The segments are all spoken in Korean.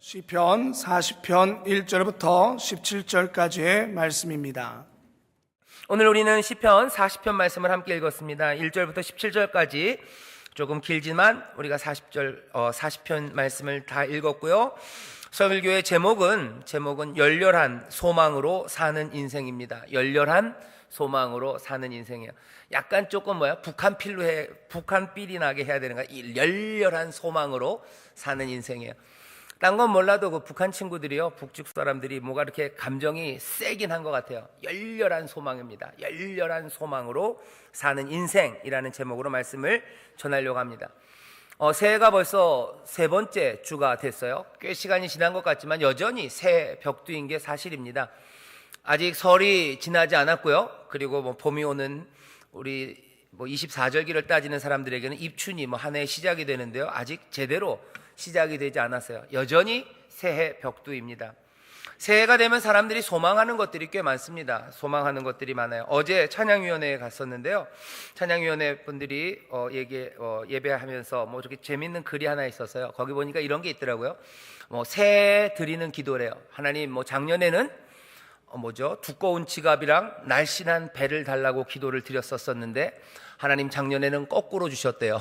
시편 40편 1절부터 17절까지의 말씀입니다. 오늘 우리는 시편 40편 말씀을 함께 읽었습니다. 1절부터 17절까지 조금 길지만 우리가 40편 말씀을 다 읽었고요. 서울교회 제목은 열렬한 소망으로 사는 인생입니다. 열렬한 소망으로 사는 인생이에요. 약간 조금 북한 삘이 나게 해야 되는 거야. 열렬한 소망으로 사는 인생이에요. 딴 건 몰라도 그 북한 친구들이요, 북측 사람들이 뭐가 이렇게 감정이 세긴 한 것 같아요. 열렬한 소망입니다. 열렬한 소망으로 사는 인생이라는 제목으로 말씀을 전하려고 합니다. 새해가 벌써 세 번째 주가 됐어요. 꽤 시간이 지난 것 같지만 여전히 새해 벽두인 게 사실입니다. 아직 설이 지나지 않았고요. 그리고 봄이 오는 우리 24절기를 따지는 사람들에게는 입춘이 한 해의 시작이 되는데요. 아직 제대로 시작이 되지 않았어요. 여전히 새해 벽두입니다. 새해가 되면 사람들이 소망하는 것들이 꽤 많습니다. 소망하는 것들이 많아요. 어제 찬양위원회에 갔었는데요. 찬양위원회 분들이 예배하면서 저렇게 재밌는 글이 하나 있었어요. 거기 보니까 이런 게 있더라고요. 새해 드리는 기도래요. 하나님, 작년에는 두꺼운 지갑이랑 날씬한 배를 달라고 기도를 드렸었는데 하나님 작년에는 거꾸로 주셨대요.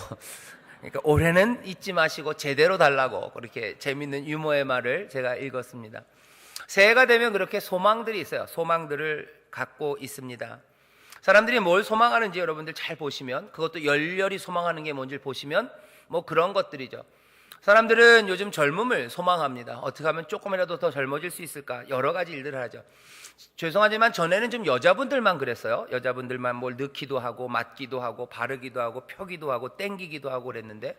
그러니까 올해는 잊지 마시고 제대로 달라고, 그렇게 재밌는 유머의 말을 제가 읽었습니다. 새해가 되면 그렇게 소망들이 있어요. 소망들을 갖고 있습니다. 사람들이 뭘 소망하는지 여러분들 잘 보시면, 그것도 열렬히 소망하는 게 뭔지 보시면 그런 것들이죠. 사람들은 요즘 젊음을 소망합니다. 어떻게 하면 조금이라도 더 젊어질 수 있을까, 여러 가지 일들을 하죠. 죄송하지만 전에는 좀 여자분들만 그랬어요. 여자분들만 뭘 넣기도 하고 맞기도 하고 바르기도 하고 펴기도 하고 땡기기도 하고 그랬는데,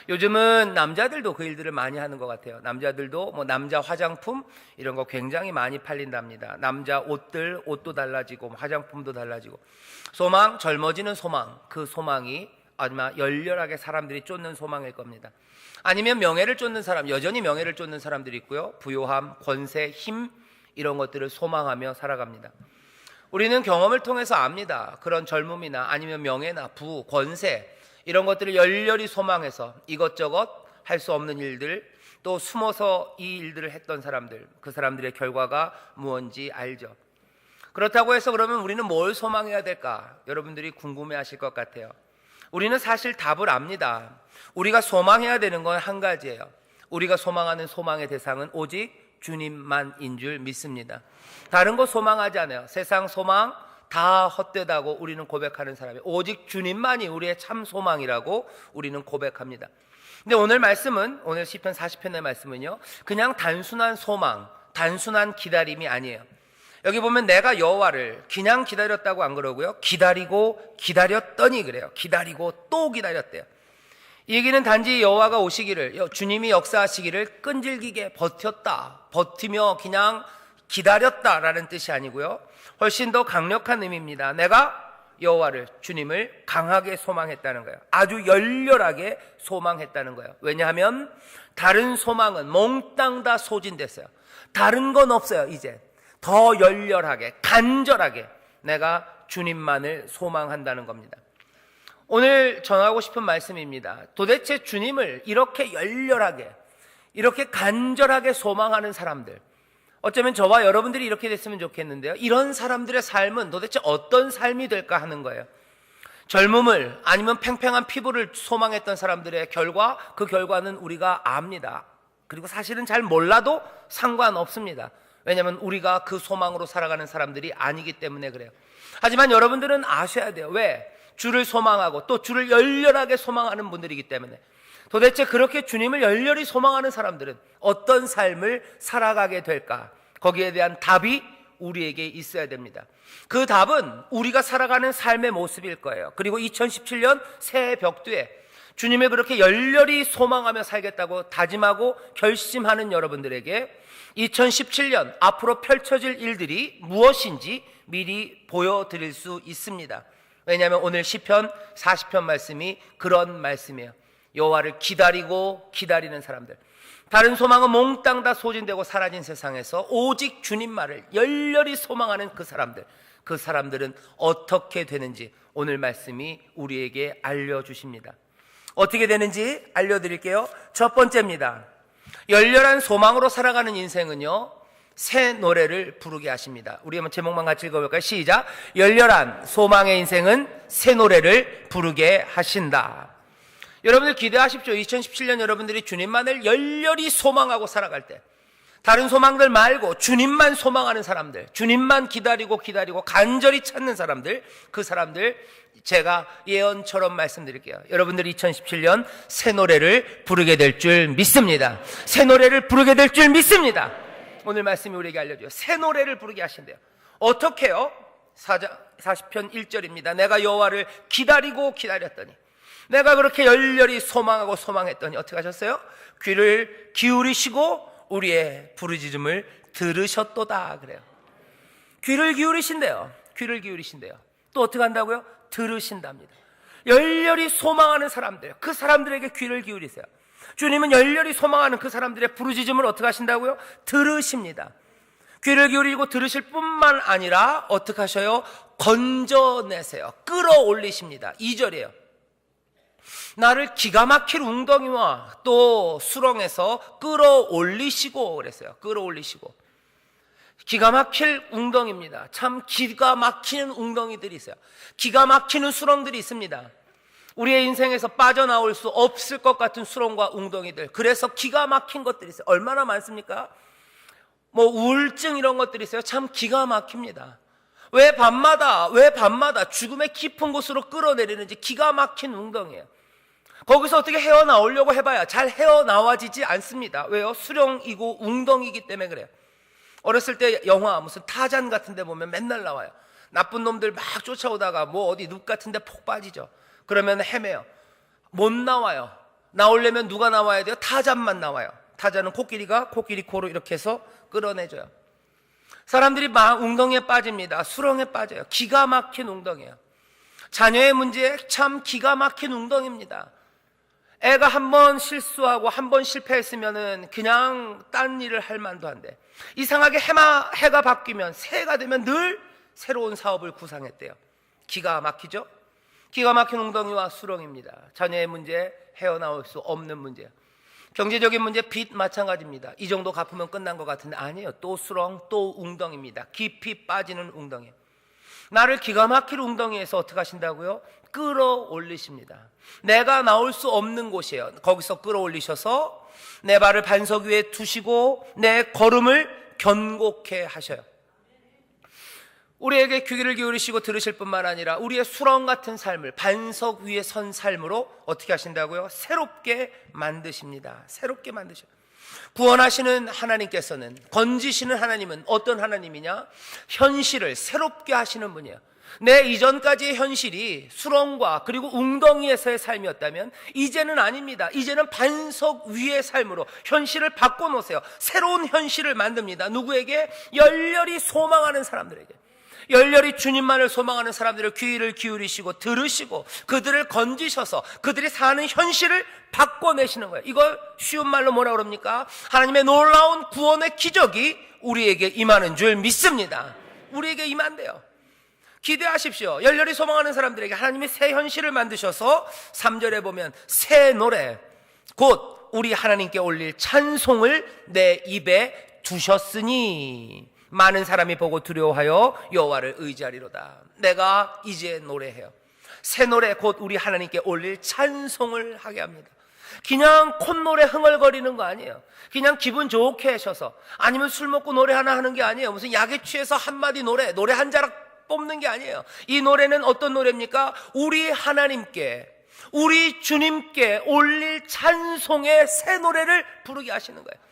요즘은 남자들도 그 일들을 많이 하는 것 같아요. 남자들도 남자 화장품 이런 거 굉장히 많이 팔린답니다. 남자 옷도 달라지고 화장품도 달라지고. 소망, 젊어지는 소망, 그 소망이 아마 열렬하게 사람들이 쫓는 소망일 겁니다. 아니면 명예를 쫓는 사람, 여전히 명예를 쫓는 사람들이 있고요. 부요함, 권세, 힘, 이런 것들을 소망하며 살아갑니다. 우리는 경험을 통해서 압니다. 그런 젊음이나 아니면 명예나 부, 권세 이런 것들을 열렬히 소망해서 이것저것 할 수 없는 일들, 또 숨어서 이 일들을 했던 사람들, 그 사람들의 결과가 무언지 알죠. 그렇다고 해서 그러면 우리는 뭘 소망해야 될까? 여러분들이 궁금해하실 것 같아요. 우리는 사실 답을 압니다. 우리가 소망해야 되는 건 한 가지예요. 우리가 소망하는 소망의 대상은 오직 주님만인 줄 믿습니다. 다른 거 소망하지 않아요. 세상 소망 다 헛되다고 우리는 고백하는 사람이에요. 오직 주님만이 우리의 참 소망이라고 우리는 고백합니다. 근데 오늘 시편 40편의 말씀은요, 그냥 단순한 소망, 단순한 기다림이 아니에요. 여기 보면 내가 여호와를 그냥 기다렸다고 안 그러고요, 기다리고 기다렸더니 그래요. 기다리고 또 기다렸대요. 이 얘기는 단지 여호와가 오시기를, 주님이 역사하시기를 끈질기게 버티며 그냥 기다렸다라는 뜻이 아니고요, 훨씬 더 강력한 의미입니다. 내가 여호와를, 주님을 강하게 소망했다는 거예요. 아주 열렬하게 소망했다는 거예요. 왜냐하면 다른 소망은 몽땅 다 소진됐어요. 다른 건 없어요. 이제 더 열렬하게, 간절하게 내가 주님만을 소망한다는 겁니다. 오늘 전하고 싶은 말씀입니다. 도대체 주님을 이렇게 열렬하게, 이렇게 간절하게 소망하는 사람들, 어쩌면 저와 여러분들이 이렇게 됐으면 좋겠는데요, 이런 사람들의 삶은 도대체 어떤 삶이 될까 하는 거예요. 젊음을 아니면 팽팽한 피부를 소망했던 사람들의 그 결과는 우리가 압니다. 그리고 사실은 잘 몰라도 상관없습니다. 왜냐하면 우리가 그 소망으로 살아가는 사람들이 아니기 때문에 그래요. 하지만 여러분들은 아셔야 돼요. 왜? 주를 소망하고 또 주를 열렬하게 소망하는 분들이기 때문에. 도대체 그렇게 주님을 열렬히 소망하는 사람들은 어떤 삶을 살아가게 될까? 거기에 대한 답이 우리에게 있어야 됩니다. 그 답은 우리가 살아가는 삶의 모습일 거예요. 그리고 2017년 새해 벽두에 주님을 그렇게 열렬히 소망하며 살겠다고 다짐하고 결심하는 여러분들에게 2017년 앞으로 펼쳐질 일들이 무엇인지 미리 보여드릴 수 있습니다. 왜냐하면 오늘 시편 40편 말씀이 그런 말씀이에요. 여호와를 기다리고 기다리는 사람들, 다른 소망은 몽땅 다 소진되고 사라진 세상에서 오직 주님만을 열렬히 소망하는 그 사람들은 어떻게 되는지 오늘 말씀이 우리에게 알려주십니다. 어떻게 되는지 알려드릴게요. 첫 번째입니다. 열렬한 소망으로 살아가는 인생은요, 새 노래를 부르게 하십니다. 우리 한번 제목만 같이 읽어볼까요? 시작. 열렬한 소망의 인생은 새 노래를 부르게 하신다. 여러분들 기대하십시오. 2017년 여러분들이 주님만을 열렬히 소망하고 살아갈 때, 다른 소망들 말고 주님만 소망하는 사람들, 주님만 기다리고 간절히 찾는 사람들, 그 사람들 제가 예언처럼 말씀드릴게요. 여러분들이 2017년 새 노래를 부르게 될 줄 믿습니다. 새 노래를 부르게 될 줄 믿습니다. 오늘 말씀이 우리에게 알려줘요. 새 노래를 부르게 하신대요. 어떻게요? 40편 1절입니다. 내가 여호와를 기다렸더니, 내가 그렇게 열렬히 소망하고 소망했더니 어떻게 하셨어요? 귀를 기울이시고 우리의 부르짖음을 들으셨도다 그래요. 귀를 기울이신대요. 귀를 기울이신대요. 또 어떻게 한다고요? 들으신답니다. 열렬히 소망하는 사람들, 그 사람들에게 귀를 기울이세요. 주님은 열렬히 소망하는 그 사람들의 부르짖음을 어떻게 하신다고요? 들으십니다. 귀를 기울이고 들으실 뿐만 아니라 어떻게 하셔요? 건져내세요. 끌어올리십니다. 2절이에요. 나를 기가 막힐 웅덩이와 또 수렁에서 끌어올리시고 그랬어요. 끌어올리시고. 기가 막힐 웅덩이입니다. 참 기가 막히는 웅덩이들이 있어요. 기가 막히는 수렁들이 있습니다. 우리의 인생에서 빠져나올 수 없을 것 같은 수렁과 웅덩이들, 그래서 기가 막힌 것들이 있어요. 얼마나 많습니까? 뭐 우울증 이런 것들이 있어요. 참 기가 막힙니다. 왜 밤마다 죽음의 깊은 곳으로 끌어내리는지 기가 막힌 웅덩이에요. 거기서 어떻게 헤어나오려고 해봐야 잘 헤어나와지지 않습니다. 왜요? 수렁이고 웅덩이기 때문에 그래요. 어렸을 때 영화 무슨 타잔 같은 데 보면 맨날 나와요. 나쁜 놈들 막 쫓아오다가 뭐 어디 늪 같은 데 폭 빠지죠. 그러면 헤매요. 못 나와요. 나오려면 누가 나와야 돼요? 타잔만 나와요. 타잔은 코끼리가 코끼리 코로 이렇게 해서 끌어내줘요. 사람들이 막 웅덩이에 빠집니다. 수렁에 빠져요. 기가 막힌 웅덩이에요. 자녀의 문제에 참 기가 막힌 웅덩이입니다. 애가 한 번 실수하고 한 번 실패했으면은 그냥 딴 일을 할 만도 한데, 이상하게 해가 바뀌면 새해가 되면 늘 새로운 사업을 구상했대요. 기가 막히죠? 기가 막힌 웅덩이와 수렁입니다. 자녀의 문제, 헤어나올 수 없는 문제예요. 경제적인 문제, 빚 마찬가지입니다. 이 정도 갚으면 끝난 것 같은데 아니에요. 또 수렁, 또 웅덩이입니다. 깊이 빠지는 웅덩이. 나를 기가 막힐 웅덩이에서 어떻게 하신다고요? 끌어올리십니다. 내가 나올 수 없는 곳이에요. 거기서 끌어올리셔서 내 발을 반석 위에 두시고 내 걸음을 견고케 하셔요. 우리에게 귀를 기울이시고 들으실 뿐만 아니라 우리의 수렁 같은 삶을 반석 위에 선 삶으로 어떻게 하신다고요? 새롭게 만드십니다. 새롭게 만드셔요. 구원하시는 하나님께서는, 건지시는 하나님은 어떤 하나님이냐? 현실을 새롭게 하시는 분이에요. 내 이전까지의 현실이 수렁과 그리고 웅덩이에서의 삶이었다면 이제는 아닙니다. 이제는 반석 위의 삶으로 현실을 바꿔놓으세요. 새로운 현실을 만듭니다. 누구에게? 열렬히 소망하는 사람들에게. 열렬히 주님만을 소망하는 사람들의 귀를 기울이시고 들으시고 그들을 건지셔서 그들이 사는 현실을 바꿔내시는 거예요. 이걸 쉬운 말로 뭐라 그럽니까? 하나님의 놀라운 구원의 기적이 우리에게 임하는 줄 믿습니다. 우리에게 임한대요. 기대하십시오. 열렬히 소망하는 사람들에게 하나님이 새 현실을 만드셔서 3절에 보면 새 노래, 곧 우리 하나님께 올릴 찬송을 내 입에 두셨으니 많은 사람이 보고 두려워하여 여호와를 의지하리로다. 내가 이제 노래해요. 새 노래, 곧 우리 하나님께 올릴 찬송을 하게 합니다. 그냥 콧노래 흥얼거리는 거 아니에요. 그냥 기분 좋게 하셔서, 아니면 술 먹고 노래 하나 하는 게 아니에요. 무슨 약에 취해서 한마디 노래 한 자락 뽑는 게 아니에요. 이 노래는 어떤 노래입니까? 우리 하나님께, 우리 주님께 올릴 찬송의 새 노래를 부르게 하시는 거예요.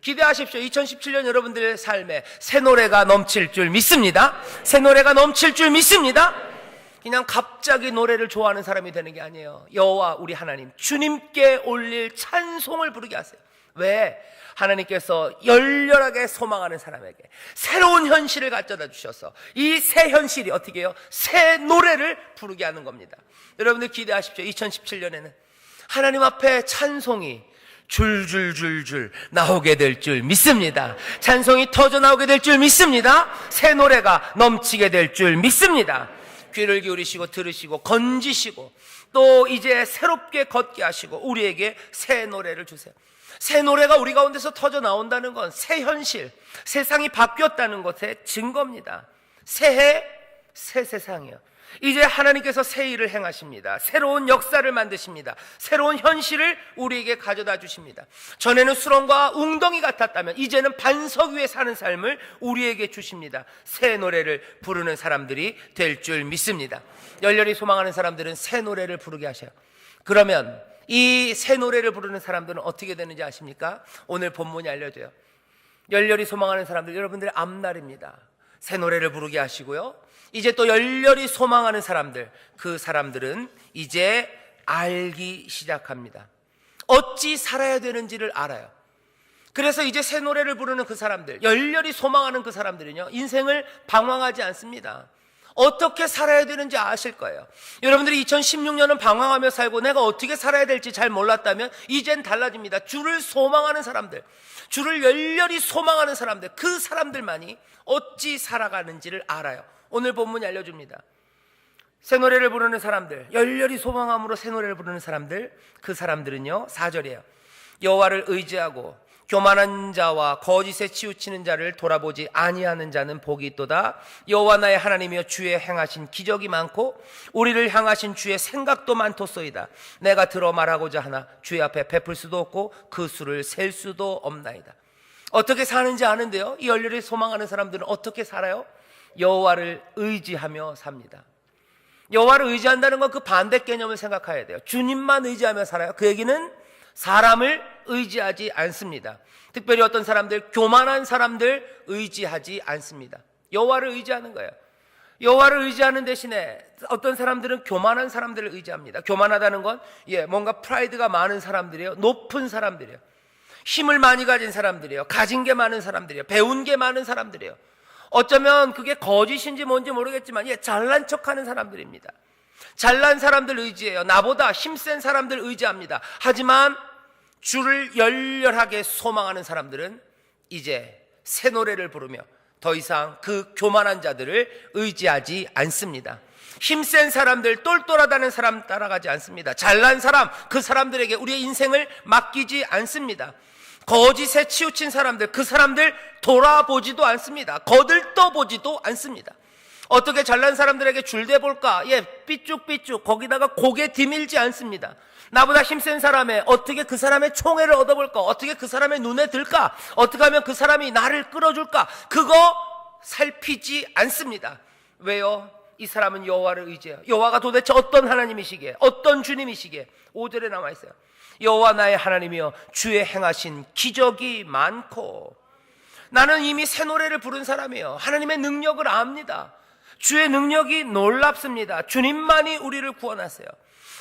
기대하십시오. 2017년 여러분들의 삶에 새 노래가 넘칠 줄 믿습니다. 새 노래가 넘칠 줄 믿습니다. 그냥 갑자기 노래를 좋아하는 사람이 되는 게 아니에요. 여호와 우리 하나님, 주님께 올릴 찬송을 부르게 하세요. 왜? 하나님께서 열렬하게 소망하는 사람에게 새로운 현실을 가져다 주셔서 이 새 현실이 어떻게 해요? 새 노래를 부르게 하는 겁니다. 여러분들 기대하십시오. 2017년에는 하나님 앞에 찬송이 줄줄줄줄 나오게 될 줄 믿습니다. 찬송이 터져 나오게 될 줄 믿습니다. 새 노래가 넘치게 될 줄 믿습니다. 귀를 기울이시고 들으시고 건지시고 또 이제 새롭게 걷게 하시고 우리에게 새 노래를 주세요. 새 노래가 우리 가운데서 터져 나온다는 건 새 현실, 세상이 바뀌었다는 것의 증거입니다. 새해, 새 세상이요. 이제 하나님께서 새 일을 행하십니다. 새로운 역사를 만드십니다. 새로운 현실을 우리에게 가져다 주십니다. 전에는 수렁과 웅덩이 같았다면 이제는 반석 위에 사는 삶을 우리에게 주십니다. 새 노래를 부르는 사람들이 될 줄 믿습니다. 열렬히 소망하는 사람들은 새 노래를 부르게 하셔요. 그러면 이 새 노래를 부르는 사람들은 어떻게 되는지 아십니까? 오늘 본문이 알려줘요. 열렬히 소망하는 사람들, 여러분들의 앞날입니다. 새 노래를 부르게 하시고요, 이제 또 열렬히 소망하는 사람들, 그 사람들은 이제 알기 시작합니다. 어찌 살아야 되는지를 알아요. 그래서 이제 새 노래를 부르는 그 사람들, 열렬히 소망하는 그 사람들은요, 인생을 방황하지 않습니다. 어떻게 살아야 되는지 아실 거예요. 여러분들이 2016년은 방황하며 살고 내가 어떻게 살아야 될지 잘 몰랐다면 이젠 달라집니다. 주를 소망하는 사람들, 주를 열렬히 소망하는 사람들, 그 사람들만이 어찌 살아가는지를 알아요. 오늘 본문이 알려줍니다. 새 노래를 부르는 사람들, 열렬히 소망함으로 새 노래를 부르는 사람들, 그 사람들은요, 4절이에요. 여호와를 의지하고 교만한 자와 거짓에 치우치는 자를 돌아보지 아니하는 자는 복이 있도다. 여호와 나의 하나님이여, 주의 행하신 기적이 많고 우리를 향하신 주의 생각도 많도소이다. 내가 들어 말하고자 하나 주의 앞에 베풀 수도 없고 그 수를 셀 수도 없나이다. 어떻게 사는지 아는데요, 이 열렬히 소망하는 사람들은 어떻게 살아요? 여호와를 의지하며 삽니다. 여호와를 의지한다는 건 그 반대 개념을 생각해야 돼요. 주님만 의지하며 살아요. 그 얘기는 사람을 의지하지 않습니다. 특별히 어떤 사람들, 교만한 사람들 의지하지 않습니다. 여호와를 의지하는 거예요. 여호와를 의지하는 대신에 어떤 사람들은 교만한 사람들을 의지합니다. 교만하다는 건 뭔가 프라이드가 많은 사람들이에요. 높은 사람들이에요. 힘을 많이 가진 사람들이에요. 가진 게 많은 사람들이에요. 배운 게 많은 사람들이에요. 어쩌면 그게 거짓인지 뭔지 모르겠지만 잘난 척하는 사람들입니다. 잘난 사람들 의지해요. 나보다 힘센 사람들 의지합니다. 하지만 주를 열렬하게 소망하는 사람들은 이제 새 노래를 부르며 더 이상 그 교만한 자들을 의지하지 않습니다. 힘센 사람들, 똘똘하다는 사람 따라가지 않습니다. 잘난 사람, 그 사람들에게 우리의 인생을 맡기지 않습니다. 거짓에 치우친 사람들, 그 사람들 돌아보지도 않습니다. 거들떠보지도 않습니다. 어떻게 잘난 사람들에게 줄대볼까? 삐쭉삐쭉 거기다가 고개 디밀지 않습니다. 나보다 힘센 사람의 어떻게 그 사람의 총애를 얻어볼까? 어떻게 그 사람의 눈에 들까? 어떻게 하면 그 사람이 나를 끌어줄까? 그거 살피지 않습니다. 왜요? 이 사람은 여호와를 의지해요. 여호와가 도대체 어떤 하나님이시기에, 어떤 주님이시기에? 5절에 나와 있어요. 여호와 나의 하나님이여, 주의 행하신 기적이 많고. 나는 이미 새 노래를 부른 사람이에요. 하나님의 능력을 압니다. 주의 능력이 놀랍습니다. 주님만이 우리를 구원하세요.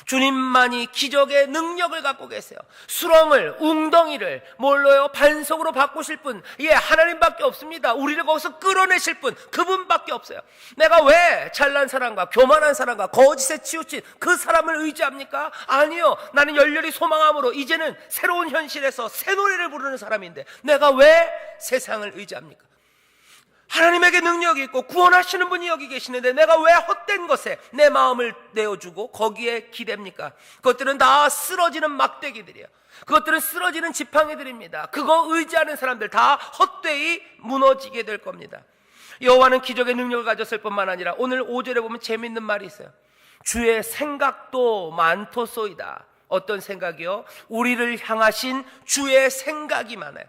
주님만이 기적의 능력을 갖고 계세요. 수렁을, 웅덩이를 뭘로요? 반석으로 바꾸실 분, 하나님밖에 없습니다. 우리를 거기서 끌어내실 분, 그분밖에 없어요. 내가 왜 잘난 사람과 교만한 사람과 거짓에 치우친 그 사람을 의지합니까? 아니요. 나는 열렬히 소망함으로 이제는 새로운 현실에서 새 노래를 부르는 사람인데 내가 왜 세상을 의지합니까? 하나님에게 능력이 있고 구원하시는 분이 여기 계시는데 내가 왜 헛된 것에 내 마음을 내어주고 거기에 기댑니까? 그것들은 다 쓰러지는 막대기들이에요. 그것들은 쓰러지는 지팡이들입니다. 그거 의지하는 사람들 다 헛되이 무너지게 될 겁니다. 여호와는 기적의 능력을 가졌을 뿐만 아니라 오늘 5절에 보면 재밌는 말이 있어요. 주의 생각도 많도소이다. 어떤 생각이요? 우리를 향하신 주의 생각이 많아요.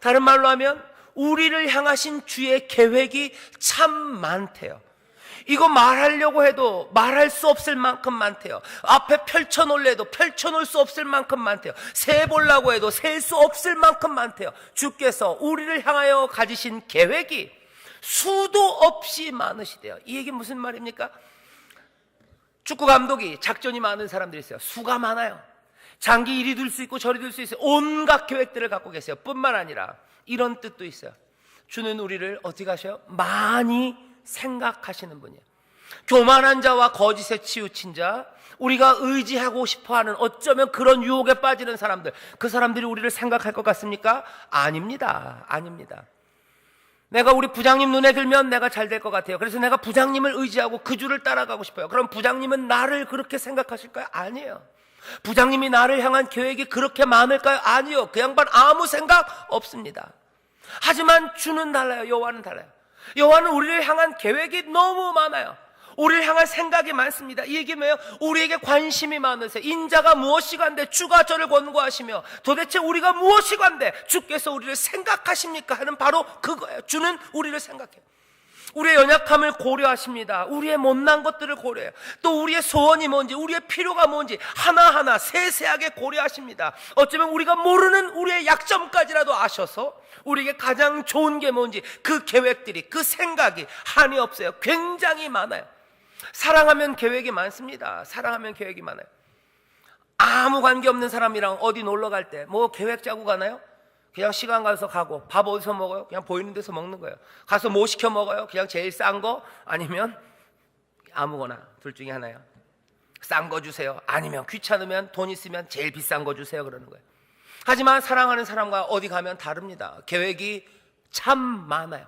다른 말로 하면 우리를 향하신 주의 계획이 참 많대요. 이거 말하려고 해도 말할 수 없을 만큼 많대요. 앞에 펼쳐놓으려 해도 펼쳐놓을 수 없을 만큼 많대요. 세보려고 해도 셀 수 없을 만큼 많대요. 주께서 우리를 향하여 가지신 계획이 수도 없이 많으시대요. 이 얘기 무슨 말입니까? 축구 감독이 작전이 많은 사람들이 있어요. 수가 많아요. 장기 이리 둘 수 있고 저리 둘 수 있어요. 온갖 계획들을 갖고 계세요. 뿐만 아니라 이런 뜻도 있어요. 주는 우리를 어떻게 하셔요? 많이 생각하시는 분이에요. 교만한 자와 거짓에 치우친 자, 우리가 의지하고 싶어하는 어쩌면 그런 유혹에 빠지는 사람들, 그 사람들이 우리를 생각할 것 같습니까? 아닙니다. 아닙니다. 내가 우리 부장님 눈에 들면 내가 잘 될 것 같아요. 그래서 내가 부장님을 의지하고 그 줄을 따라가고 싶어요. 그럼 부장님은 나를 그렇게 생각하실까요? 아니에요. 부장님이 나를 향한 계획이 그렇게 많을까요? 아니요. 그 양반 아무 생각 없습니다. 하지만 주는 달라요. 여호와는 달라요. 여호와는 우리를 향한 계획이 너무 많아요. 우리를 향한 생각이 많습니다. 이 얘기는 뭐예요? 우리에게 관심이 많으세요. 인자가 무엇이 간데 주가 저를 권고하시며 도대체 우리가 무엇이 간데 주께서 우리를 생각하십니까? 하는 바로 그거예요. 주는 우리를 생각해요. 우리의 연약함을 고려하십니다. 우리의 못난 것들을 고려해요. 또 우리의 소원이 뭔지, 우리의 필요가 뭔지 하나하나 세세하게 고려하십니다. 어쩌면 우리가 모르는 우리의 약점까지라도 아셔서 우리에게 가장 좋은 게 뭔지 그 계획들이, 그 생각이 한이 없어요. 굉장히 많아요. 사랑하면 계획이 많습니다. 사랑하면 계획이 많아요. 아무 관계없는 사람이랑 어디 놀러 갈 때 뭐 계획 짜고 가나요? 그냥 시간 가서 가고. 밥 어디서 먹어요? 그냥 보이는 데서 먹는 거예요. 가서 뭐 시켜 먹어요? 그냥 제일 싼 거? 아니면 아무거나 둘 중에 하나요. 싼 거 주세요. 아니면 귀찮으면 돈 있으면 제일 비싼 거 주세요. 그러는 거예요. 하지만 사랑하는 사람과 어디 가면 다릅니다. 계획이 참 많아요.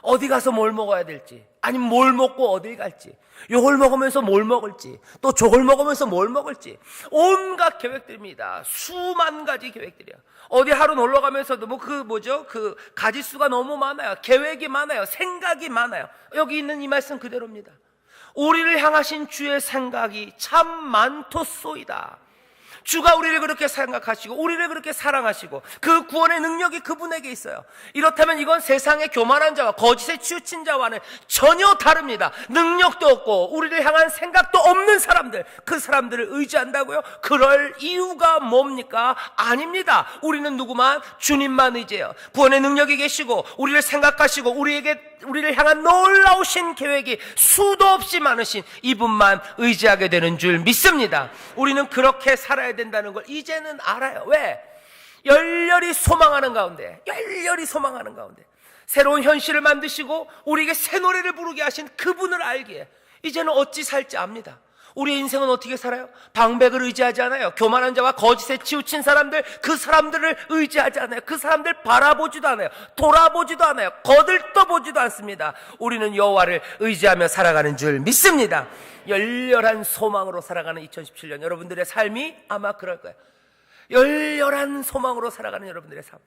어디 가서 뭘 먹어야 될지, 아니면 뭘 먹고 어딜 갈지, 요걸 먹으면서 뭘 먹을지, 또 저걸 먹으면서 뭘 먹을지, 온갖 계획들입니다. 수만 가지 계획들이야. 어디 하루 놀러 가면서도 그 가지수가 너무 많아요. 계획이 많아요. 생각이 많아요. 여기 있는 이 말씀 그대로입니다. 우리를 향하신 주의 생각이 참 많토소이다. 주가 우리를 그렇게 생각하시고 우리를 그렇게 사랑하시고 그 구원의 능력이 그분에게 있어요. 이렇다면 이건 세상의 교만한 자와 거짓에 치우친 자와는 전혀 다릅니다. 능력도 없고 우리를 향한 생각도 없는 사람들, 그 사람들을 의지한다고요? 그럴 이유가 뭡니까? 아닙니다. 우리는 누구만? 주님만 의지해요. 구원의 능력이 계시고 우리를 생각하시고 우리를 향한 놀라우신 계획이 수도 없이 많으신 이분만 의지하게 되는 줄 믿습니다. 우리는 그렇게 살아야 된다는 걸 이제는 알아요. 왜? 열렬히 소망하는 가운데 새로운 현실을 만드시고 우리에게 새 노래를 부르게 하신 그분을 알기에 이제는 어찌 살지 압니다. 우리의 인생은 어떻게 살아요? 방백을 의지하지 않아요. 교만한 자와 거짓에 치우친 사람들, 그 사람들을 의지하지 않아요. 그 사람들 바라보지도 않아요. 돌아보지도 않아요. 거들떠보지도 않습니다. 우리는 여호와를 의지하며 살아가는 줄 믿습니다. 열렬한 소망으로 살아가는 2017년 여러분들의 삶이 아마 그럴 거예요. 열렬한 소망으로 살아가는 여러분들의 삶,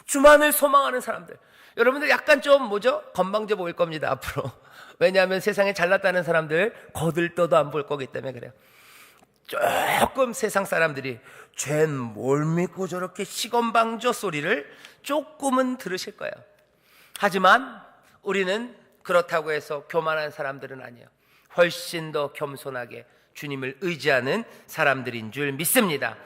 주만을 소망하는 사람들, 여러분들 약간 좀 건방져 보일 겁니다 앞으로. 왜냐하면 세상에 잘났다는 사람들 거들떠도 안 볼 거기 때문에 그래요. 조금 세상 사람들이 쟨 뭘 믿고 저렇게 시건방져 소리를 조금은 들으실 거예요. 하지만 우리는 그렇다고 해서 교만한 사람들은 아니에요. 훨씬 더 겸손하게 주님을 의지하는 사람들인 줄 믿습니다.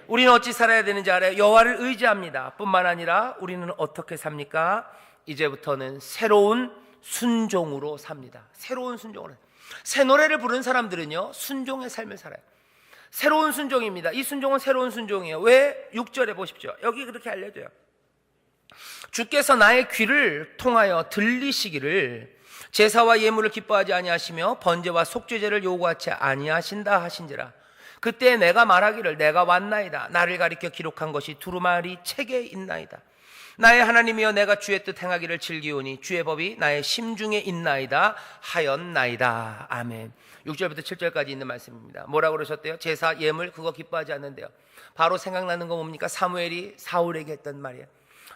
우리는 어찌 살아야 되는지 알아요? 여호와를 의지합니다. 뿐만 아니라 우리는 어떻게 삽니까? 이제부터는 새로운 순종으로 삽니다. 새로운 순종으로. 새 노래를 부르는 사람들은요, 순종의 삶을 살아요. 새로운 순종입니다. 이 순종은 새로운 순종이에요. 왜? 6절에 보십시오. 여기 그렇게 알려줘요. 주께서 나의 귀를 통하여 들리시기를 제사와 예물을 기뻐하지 아니하시며 번제와 속죄제를 요구하지 아니하신다 하신지라. 그때 내가 말하기를 내가 왔나이다. 나를 가리켜 기록한 것이 두루마리 책에 있나이다. 나의 하나님이여 내가 주의 뜻 행하기를 즐기오니 주의 법이 나의 심중에 있나이다 하였나이다. 아멘. 6절부터 7절까지 있는 말씀입니다. 뭐라고 그러셨대요? 제사, 예물 그거 기뻐하지 않는데요. 바로 생각나는 거 뭡니까? 사무엘이 사울에게 했던 말이에요.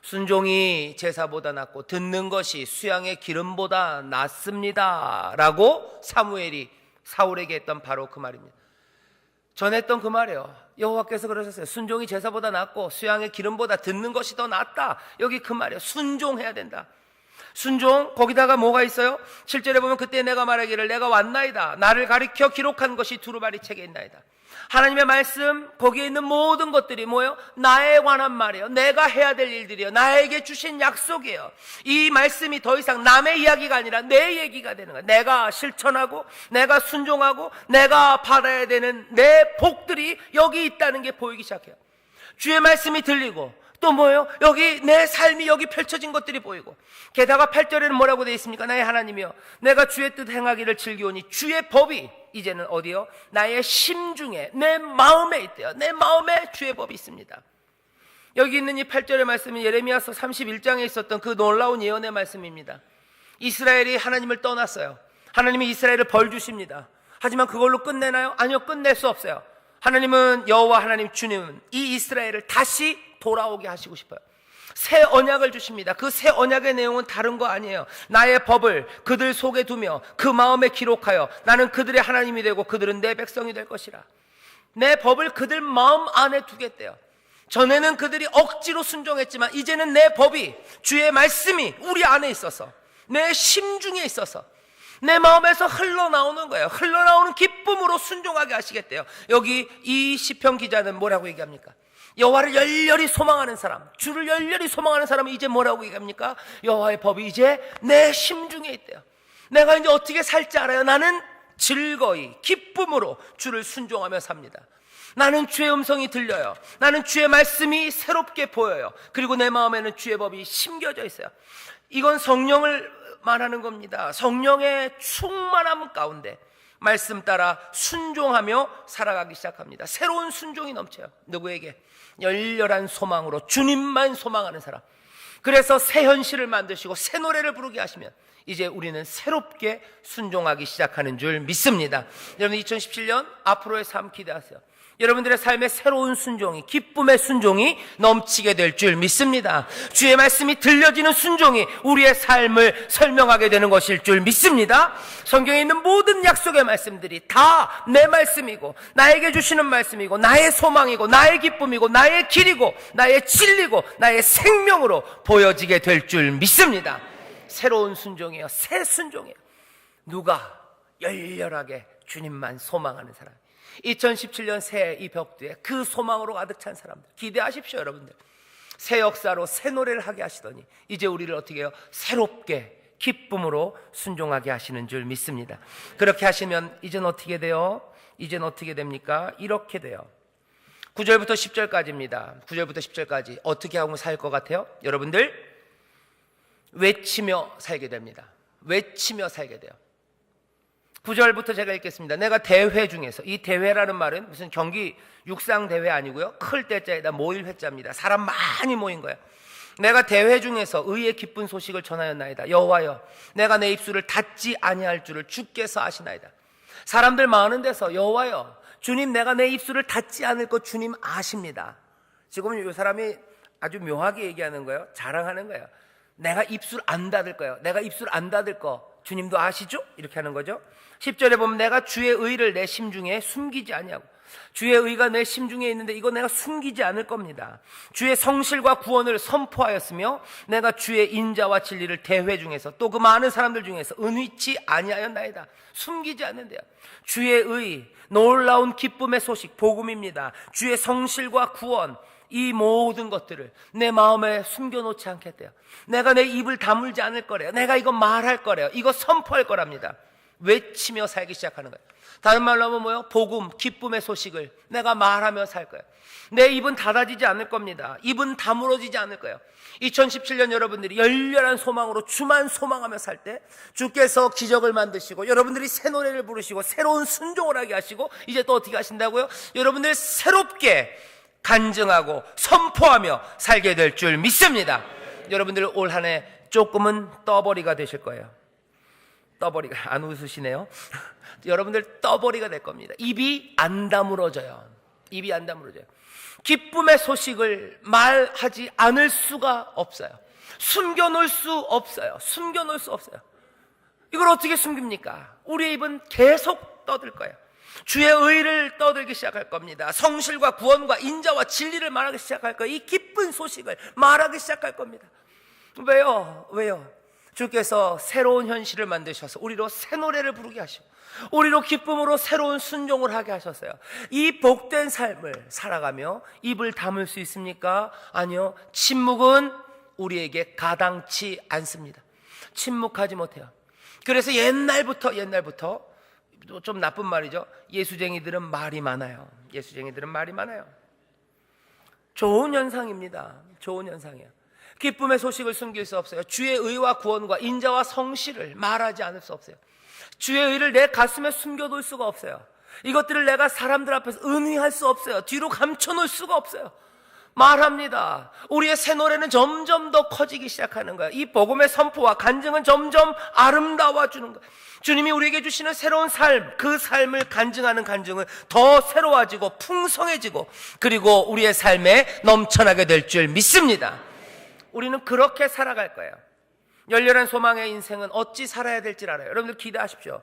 순종이 제사보다 낫고 듣는 것이 수양의 기름보다 낫습니다 라고 사무엘이 사울에게 했던 바로 그 말입니다. 전했던 그 말이에요. 여호와께서 그러셨어요. 순종이 제사보다 낫고 수양의 기름보다 듣는 것이 더 낫다. 여기 그 말이에요. 순종해야 된다. 순종, 거기다가 뭐가 있어요? 7절에 보면 그때 내가 말하기를 내가 왔나이다. 나를 가리켜 기록한 것이 두루마리 책에 있나이다. 하나님의 말씀, 거기에 있는 모든 것들이 뭐예요? 나에 관한 말이에요. 내가 해야 될 일들이에요. 나에게 주신 약속이에요. 이 말씀이 더 이상 남의 이야기가 아니라 내 얘기가 되는 거예요. 내가 실천하고 내가 순종하고 내가 받아야 되는 내 복들이 여기 있다는 게 보이기 시작해요. 주의 말씀이 들리고 또 뭐예요? 여기 내 삶이 여기 펼쳐진 것들이 보이고, 게다가 8절에는 뭐라고 되어 있습니까? 나의 하나님이여 내가 주의 뜻 행하기를 즐기오니 주의 법이 이제는 어디요? 나의 심중에, 내 마음에 있대요. 내 마음에 주의 법이 있습니다. 여기 있는 이 8절의 말씀은 예레미야서 31장에 있었던 그 놀라운 예언의 말씀입니다. 이스라엘이 하나님을 떠났어요. 하나님이 이스라엘을 벌 주십니다. 하지만 그걸로 끝내나요? 아니요, 끝낼 수 없어요. 하나님은 여호와 하나님 주님은 이 이스라엘을 다시 돌아오게 하시고 싶어요. 새 언약을 주십니다. 그 새 언약의 내용은 다른 거 아니에요. 나의 법을 그들 속에 두며 그 마음에 기록하여 나는 그들의 하나님이 되고 그들은 내 백성이 될 것이라. 내 법을 그들 마음 안에 두겠대요. 전에는 그들이 억지로 순종했지만 이제는 내 법이, 주의 말씀이 우리 안에 있어서, 내 심중에 있어서 내 마음에서 흘러나오는 거예요. 흘러나오는 기쁨으로 순종하게 하시겠대요. 여기 이 시편 기자는 뭐라고 얘기합니까? 여호와를 열렬히 소망하는 사람, 주를 열렬히 소망하는 사람은 이제 뭐라고 얘기합니까? 여호와의 법이 이제 내 심중에 있대요. 내가 이제 어떻게 살지 알아요. 나는 즐거이 기쁨으로 주를 순종하며 삽니다. 나는 주의 음성이 들려요. 나는 주의 말씀이 새롭게 보여요. 그리고 내 마음에는 주의 법이 심겨져 있어요. 이건 성령을 말하는 겁니다. 성령의 충만함 가운데 말씀 따라 순종하며 살아가기 시작합니다. 새로운 순종이 넘쳐요. 누구에게? 열렬한 소망으로 주님만 소망하는 사람. 그래서 새 현실을 만드시고 새 노래를 부르게 하시면 이제 우리는 새롭게 순종하기 시작하는 줄 믿습니다. 여러분 2017년 앞으로의 삶 기대하세요. 여러분들의 삶에 새로운 순종이, 기쁨의 순종이 넘치게 될 줄 믿습니다. 주의 말씀이 들려지는 순종이 우리의 삶을 설명하게 되는 것일 줄 믿습니다. 성경에 있는 모든 약속의 말씀들이 다 내 말씀이고 나에게 주시는 말씀이고 나의 소망이고 나의 기쁨이고 나의 길이고 나의 진리고 나의 생명으로 보여지게 될 줄 믿습니다. 새로운 순종이에요. 새 순종이에요. 누가 열렬하게 주님만 소망하는 사람, 2017년 새해 이 벽두에 그 소망으로 가득 찬 사람들 기대하십시오. 여러분들 새 역사로 새 노래를 하게 하시더니 이제 우리를 어떻게 해요? 새롭게 기쁨으로 순종하게 하시는 줄 믿습니다. 그렇게 하시면 이젠 어떻게 돼요? 이젠 어떻게 됩니까? 이렇게 돼요. 9절부터 10절까지입니다 9절부터 10절까지 어떻게 하고 살 것 같아요? 여러분들 외치며 살게 됩니다. 외치며 살게 돼요. 9절부터 제가 읽겠습니다. 내가 대회 중에서, 이 대회라는 말은 무슨 경기 육상 대회 아니고요, 클 때자에다 모일 회자입니다. 사람 많이 모인 거예요. 내가 대회 중에서 의의 기쁜 소식을 전하였나이다. 여호와여, 내가 내 입술을 닫지 아니할 줄을 주께서 아시나이다. 사람들 많은 데서 여호와여, 주님 내가 내 입술을 닫지 않을 것 주님 아십니다. 지금 이 사람이 아주 묘하게 얘기하는 거예요. 자랑하는 거예요. 내가 입술 안 닫을 거예요. 내가 입술 안 닫을 거 주님도 아시죠? 이렇게 하는 거죠. 10절에 보면 내가 주의 의를 내 심중에 숨기지 아니하고, 주의 의가 내 심중에 있는데 이거 내가 숨기지 않을 겁니다. 주의 성실과 구원을 선포하였으며 내가 주의 인자와 진리를 대회 중에서 또 그 많은 사람들 중에서 은휘치 아니하였나이다. 숨기지 않는데요. 주의 의, 놀라운 기쁨의 소식, 복음입니다. 주의 성실과 구원, 이 모든 것들을 내 마음에 숨겨놓지 않겠대요. 내가 내 입을 다물지 않을 거래요. 내가 이거 말할 거래요. 이거 선포할 거랍니다. 외치며 살기 시작하는 거예요. 다른 말로 하면 뭐예요? 복음, 기쁨의 소식을 내가 말하며 살 거예요. 내 입은 닫아지지 않을 겁니다. 입은 다물어지지 않을 거예요. 2017년 여러분들이 열렬한 소망으로 주만 소망하며 살 때 주께서 기적을 만드시고 여러분들이 새 노래를 부르시고 새로운 순종을 하게 하시고 이제 또 어떻게 하신다고요? 여러분들 새롭게 간증하고 선포하며 살게 될 줄 믿습니다. 여러분들 올 한 해 조금은 떠버리가 되실 거예요. 떠버리가, 안 웃으시네요. 여러분들 떠버리가 될 겁니다. 입이 안 다물어져요. 입이 안 다물어져요. 기쁨의 소식을 말하지 않을 수가 없어요. 숨겨놓을 수 없어요. 숨겨놓을 수 없어요. 이걸 어떻게 숨깁니까? 우리의 입은 계속 떠들 거예요. 주의 의를 떠들기 시작할 겁니다. 성실과 구원과 인자와 진리를 말하기 시작할 거예요. 이 기쁜 소식을 말하기 시작할 겁니다. 왜요? 왜요? 주께서 새로운 현실을 만드셔서 우리로 새 노래를 부르게 하시고 우리로 기쁨으로 새로운 순종을 하게 하셨어요. 이 복된 삶을 살아가며 입을 다물 수 있습니까? 아니요. 침묵은 우리에게 가당치 않습니다. 침묵하지 못해요. 그래서 옛날부터 좀 나쁜 말이죠. 예수쟁이들은 말이 많아요. 예수쟁이들은 말이 많아요. 좋은 현상입니다. 좋은 현상이에요. 기쁨의 소식을 숨길 수 없어요. 주의 의와 구원과 인자와 성실을 말하지 않을 수 없어요. 주의 의를 내 가슴에 숨겨둘 수가 없어요. 이것들을 내가 사람들 앞에서 은휘할 수 없어요. 뒤로 감춰놓을 수가 없어요. 말합니다. 우리의 새 노래는 점점 더 커지기 시작하는 거예요. 이 복음의 선포와 간증은 점점 아름다워지는 거예요. 주님이 우리에게 주시는 새로운 삶, 그 삶을 간증하는 간증은 더 새로워지고 풍성해지고 그리고 우리의 삶에 넘쳐나게 될 줄 믿습니다. 우리는 그렇게 살아갈 거예요. 열렬한 소망의 인생은 어찌 살아야 될지 알아요. 여러분들 기대하십시오.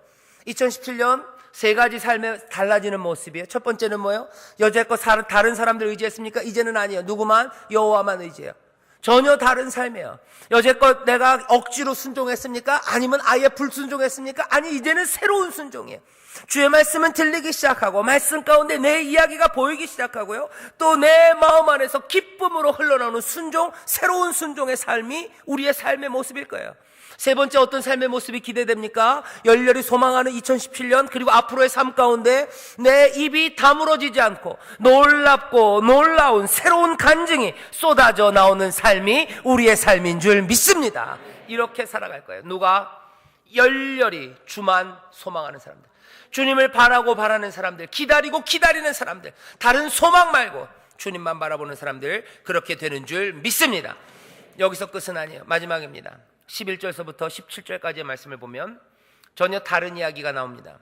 2017년 세 가지 삶에 달라지는 모습이에요. 첫 번째는 뭐예요? 여태껏 다른 사람들 의지했습니까? 이제는 아니에요. 누구만? 여호와만 의지해요. 전혀 다른 삶이에요. 여태껏 내가 억지로 순종했습니까? 아니면 아예 불순종했습니까? 아니, 이제는 새로운 순종이에요. 주의 말씀은 들리기 시작하고 말씀 가운데 내 이야기가 보이기 시작하고요. 또 내 마음 안에서 기쁨으로 흘러나오는 순종, 새로운 순종의 삶이 우리의 삶의 모습일 거예요. 세 번째, 어떤 삶의 모습이 기대됩니까? 열렬히 소망하는 2017년 그리고 앞으로의 삶 가운데 내 입이 다물어지지 않고 놀랍고 놀라운 새로운 간증이 쏟아져 나오는 삶이 우리의 삶인 줄 믿습니다. 이렇게 살아갈 거예요. 누가? 열렬히 주만 소망하는 사람들, 주님을 바라는 사람들, 기다리는 사람들, 다른 소망 말고 주님만 바라보는 사람들, 그렇게 되는 줄 믿습니다. 여기서 끝은 아니에요. 마지막입니다. 11절서부터 17절까지의 말씀을 보면 전혀 다른 이야기가 나옵니다.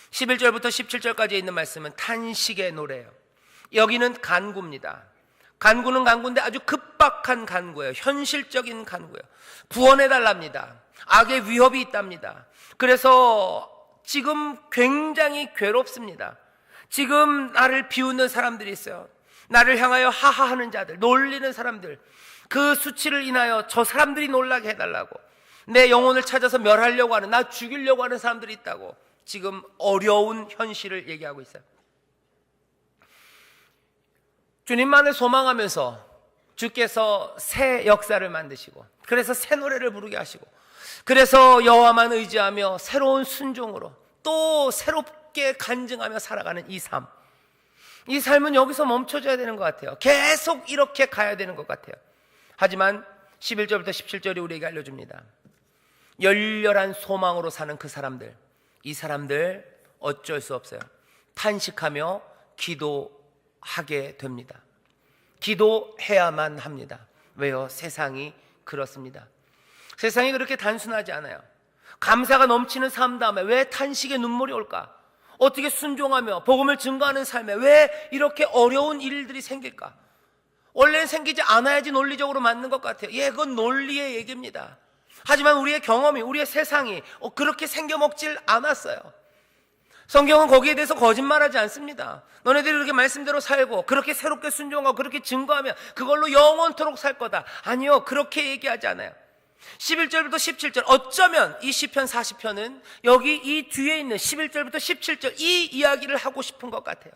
11절부터 17절까지에 있는 말씀은 탄식의 노래예요. 여기는 간구입니다. 간구는 간구인데 아주 급박한 간구예요. 현실적인 간구예요. 구원해달랍니다. 악의 위협이 있답니다. 그래서 지금 굉장히 괴롭습니다. 지금 나를 비웃는 사람들이 있어요. 나를 향하여 하하하는 자들, 놀리는 사람들, 그 수치를 인하여 저 사람들이 놀라게 해달라고, 내 영혼을 찾아서 멸하려고 하는, 나 죽이려고 하는 사람들이 있다고 지금 어려운 현실을 얘기하고 있어요. 주님만을 소망하면서 주께서 새 역사를 만드시고, 그래서 새 노래를 부르게 하시고, 그래서 여호와만 의지하며 새로운 순종으로 또 새롭게 간증하며 살아가는 이 삶, 이 삶은 여기서 멈춰져야 되는 것 같아요. 계속 이렇게 가야 되는 것 같아요. 하지만 11절부터 17절이 우리에게 알려줍니다. 열렬한 소망으로 사는 그 사람들, 이 사람들 어쩔 수 없어요. 탄식하며 기도하게 됩니다. 기도해야만 합니다. 왜요? 세상이 그렇습니다. 세상이 그렇게 단순하지 않아요. 감사가 넘치는 삶 다음에 왜 탄식의 눈물이 올까? 어떻게 순종하며 복음을 증거하는 삶에 왜 이렇게 어려운 일들이 생길까? 원래는 생기지 않아야지 논리적으로 맞는 것 같아요. 예, 그건 논리의 얘기입니다. 하지만 우리의 경험이, 우리의 세상이 그렇게 생겨먹질 않았어요. 성경은 거기에 대해서 거짓말하지 않습니다. 너네들이 그렇게 말씀대로 살고 그렇게 새롭게 순종하고 그렇게 증거하면 그걸로 영원토록 살 거다. 아니요, 그렇게 얘기하지 않아요. 11절부터 17절, 어쩌면 이 시편 40편은 여기 이 뒤에 있는 11절부터 17절 이 이야기를 하고 싶은 것 같아요.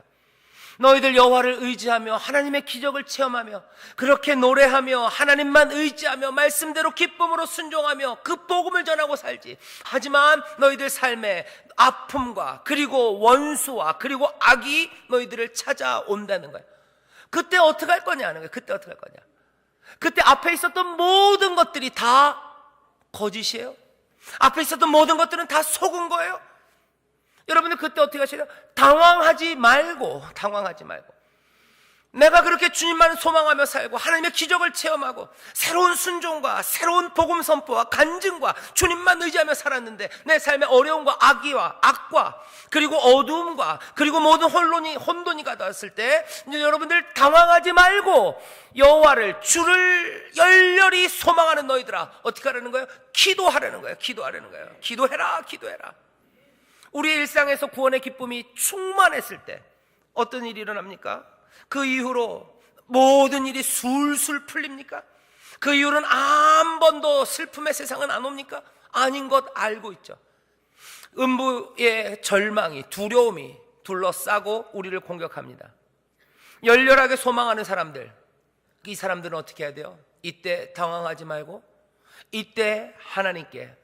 너희들 여호와를 의지하며 하나님의 기적을 체험하며 그렇게 노래하며 하나님만 의지하며 말씀대로 기쁨으로 순종하며 그 복음을 전하고 살지. 하지만 너희들 삶에 아픔과 그리고 원수와 그리고 악이 너희들을 찾아온다는 거예요. 그때 어떻게 할 거냐는 거예요. 그때 어떻게 할 거냐. 그때 앞에 있었던 모든 것들이 다 거짓이에요. 앞에 있었던 모든 것들은 다 속은 거예요. 여러분들 그때 어떻게 하셔야 돼요? 당황하지 말고 내가 그렇게 주님만 소망하며 살고 하나님의 기적을 체험하고 새로운 순종과 새로운 복음 선포와 간증과 주님만 의지하며 살았는데 내 삶의 어려움과 악과 그리고 어두움과 그리고 모든 혼돈이 가닿았을 때 이제 여러분들 당황하지 말고 여호와를 주를 열렬히 소망하는 너희들아 어떻게 하라는 거예요? 기도하라는 거예요. 기도해라. 우리의 일상에서 구원의 기쁨이 충만했을 때 어떤 일이 일어납니까? 그 이후로 모든 일이 술술 풀립니까? 그 이후로는 한 번도 슬픔의 세상은 안 옵니까? 아닌 것 알고 있죠. 음부의 절망이, 두려움이 둘러싸고 우리를 공격합니다. 열렬하게 소망하는 사람들, 이 사람들은 어떻게 해야 돼요? 이때 당황하지 말고 이때 하나님께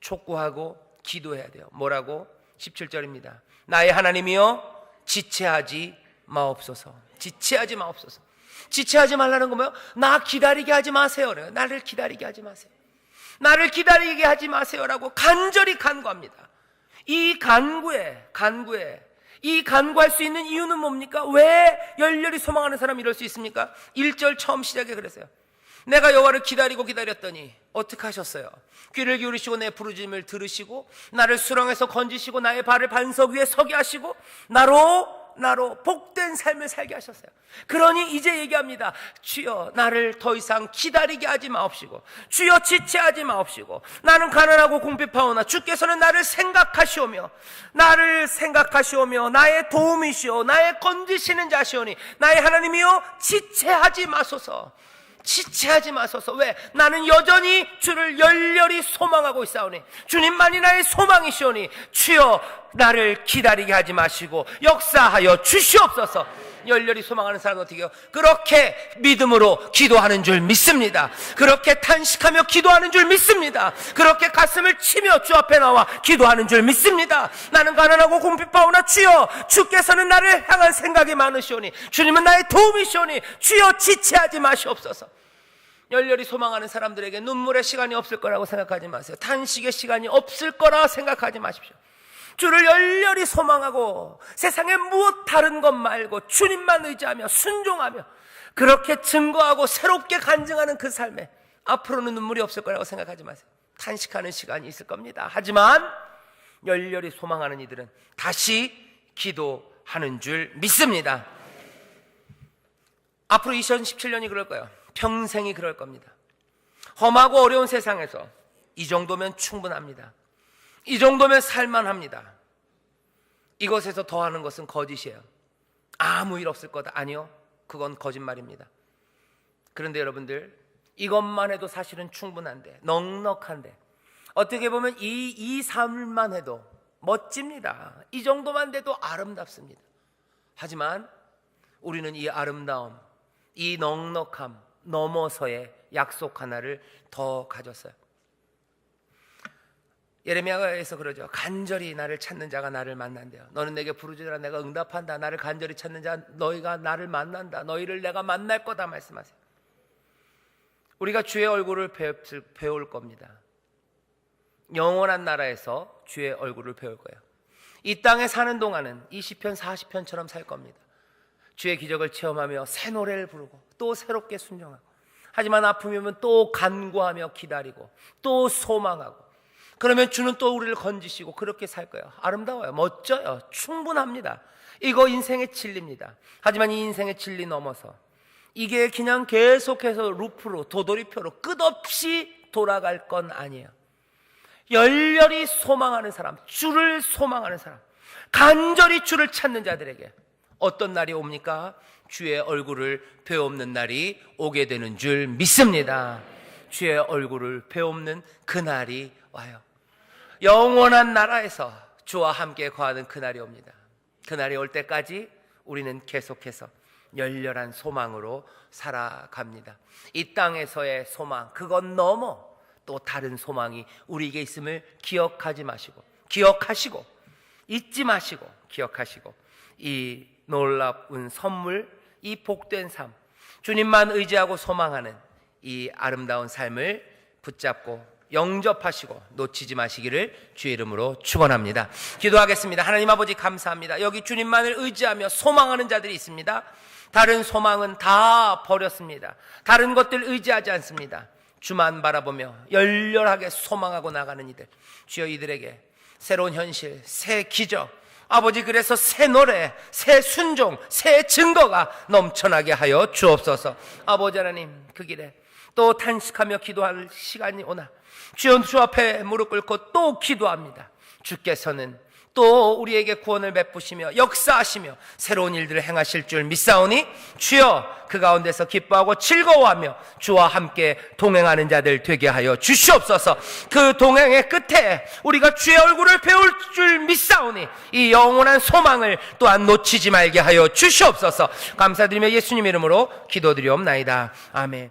촉구하고 기도해야 돼요. 뭐라고? 17절입니다. 나의 하나님이여 지체하지 마옵소서. 지체하지 말라는 건 뭐예요? 나 기다리게 하지 마세요. 나를 기다리게 하지 마세요라고 간절히 간구합니다. 이 간구에 이 간구할 수 있는 이유는 뭡니까? 왜 열렬히 소망하는 사람이 이럴 수 있습니까? 1절 처음 시작에 그랬어요. 내가 여호와를 기다리고 기다렸더니 어떻게 하셨어요? 귀를 기울이시고 내 부르짖음을 들으시고 나를 수렁에서 건지시고 나의 발을 반석 위에 서게 하시고 나로 복된 삶을 살게 하셨어요. 그러니 이제 얘기합니다. 주여, 나를 더 이상 기다리게 하지 마옵시고, 주여, 지체하지 마옵시고, 나는 가난하고 궁핍하오나 주께서는 나를 생각하시오며 나의 도움이시오, 나의 건지시는 자시오니 나의 하나님이여, 지체하지 마소서. 지체하지 마소서. 왜? 나는 여전히 주를 열렬히 소망하고 있사오니, 주님만이 나의 소망이시오니 주여, 나를 기다리게 하지 마시고 역사하여 주시옵소서. 열렬히 소망하는 사람은 어떻게 해요? 그렇게 믿음으로 기도하는 줄 믿습니다. 그렇게 탄식하며 기도하는 줄 믿습니다. 그렇게 가슴을 치며 주 앞에 나와 기도하는 줄 믿습니다. 나는 가난하고 궁핍하오나 주여, 주께서는 나를 향한 생각이 많으시오니 주님은 나의 도움이시오니 주여, 지체하지 마시옵소서. 열렬히 소망하는 사람들에게 눈물의 시간이 없을 거라고 생각하지 마세요. 탄식의 시간이 없을 거라 생각하지 마십시오. 주를 열렬히 소망하고 세상에 무엇 다른 것 말고 주님만 의지하며 순종하며 그렇게 증거하고 새롭게 간증하는 그 삶에 앞으로는 눈물이 없을 거라고 생각하지 마세요. 탄식하는 시간이 있을 겁니다. 하지만 열렬히 소망하는 이들은 다시 기도하는 줄 믿습니다. 앞으로 2017년이 그럴 거예요. 평생이 그럴 겁니다. 험하고 어려운 세상에서 이 정도면 충분합니다. 이 정도면 살만합니다. 이것에서 더하는 것은 거짓이에요. 아무 일 없을 거다. 아니요, 그건 거짓말입니다. 그런데 여러분들, 이것만 해도 사실은 충분한데, 넉넉한데, 어떻게 보면 이 삶만 해도 멋집니다. 이 정도만 돼도 아름답습니다. 하지만 우리는 이 아름다움, 이 넉넉함 넘어서의 약속 하나를 더 가졌어요. 예레미야에서 그러죠. 간절히 나를 찾는 자가 나를 만난대요. 너는 내게 부르짖으라 내가 응답한다. 나를 간절히 찾는 자 너희가 나를 만난다. 너희를 내가 만날 거다 말씀하세요. 우리가 주의 얼굴을 배울 겁니다. 영원한 나라에서 주의 얼굴을 배울 거예요. 이 땅에 사는 동안은 이 시편 40편처럼 살 겁니다. 주의 기적을 체험하며 새 노래를 부르고 또 새롭게 순종하고, 하지만 아픔이 오면 또 간구하며 기다리고 또 소망하고, 그러면 주는 또 우리를 건지시고 그렇게 살 거예요. 아름다워요. 멋져요. 충분합니다. 이거 인생의 진리입니다. 하지만 이 인생의 진리 넘어서 이게 그냥 계속해서 루프로, 도돌이표로 끝없이 돌아갈 건 아니에요. 열렬히 소망하는 사람, 주를 소망하는 사람, 간절히 주를 찾는 자들에게 어떤 날이 옵니까? 주의 얼굴을 배옵는 날이 오게 되는 줄 믿습니다. 주의 얼굴을 배옵는 그날이 와요. 영원한 나라에서 주와 함께 거하는 그날이 옵니다. 그날이 올 때까지 우리는 계속해서 열렬한 소망으로 살아갑니다. 이 땅에서의 소망, 그건 넘어 또 다른 소망이 우리에게 있음을 기억하시고 잊지 마시고 기억하시고, 이 놀라운 선물, 이 복된 삶, 주님만 의지하고 소망하는 이 아름다운 삶을 붙잡고 영접하시고 놓치지 마시기를 주의 이름으로 축원합니다. 기도하겠습니다. 하나님 아버지, 감사합니다. 여기 주님만을 의지하며 소망하는 자들이 있습니다. 다른 소망은 다 버렸습니다. 다른 것들 의지하지 않습니다. 주만 바라보며 열렬하게 소망하고 나가는 이들, 주여 이들에게 새로운 현실, 새 기적, 아버지, 그래서 새 노래, 새 순종, 새 증거가 넘쳐나게 하여 주옵소서. 아버지 하나님, 그 길에 또 탄식하며 기도할 시간이 오나 주여, 주 앞에 무릎 꿇고 또 기도합니다. 주께서는 또 우리에게 구원을 베푸시며 역사하시며 새로운 일들을 행하실 줄 믿사오니 주여, 그 가운데서 기뻐하고 즐거워하며 주와 함께 동행하는 자들 되게 하여 주시옵소서. 그 동행의 끝에 우리가 주의 얼굴을 배울 줄 믿사오니 이 영원한 소망을 또한 놓치지 말게 하여 주시옵소서. 감사드리며 예수님 이름으로 기도드리옵나이다. 아멘.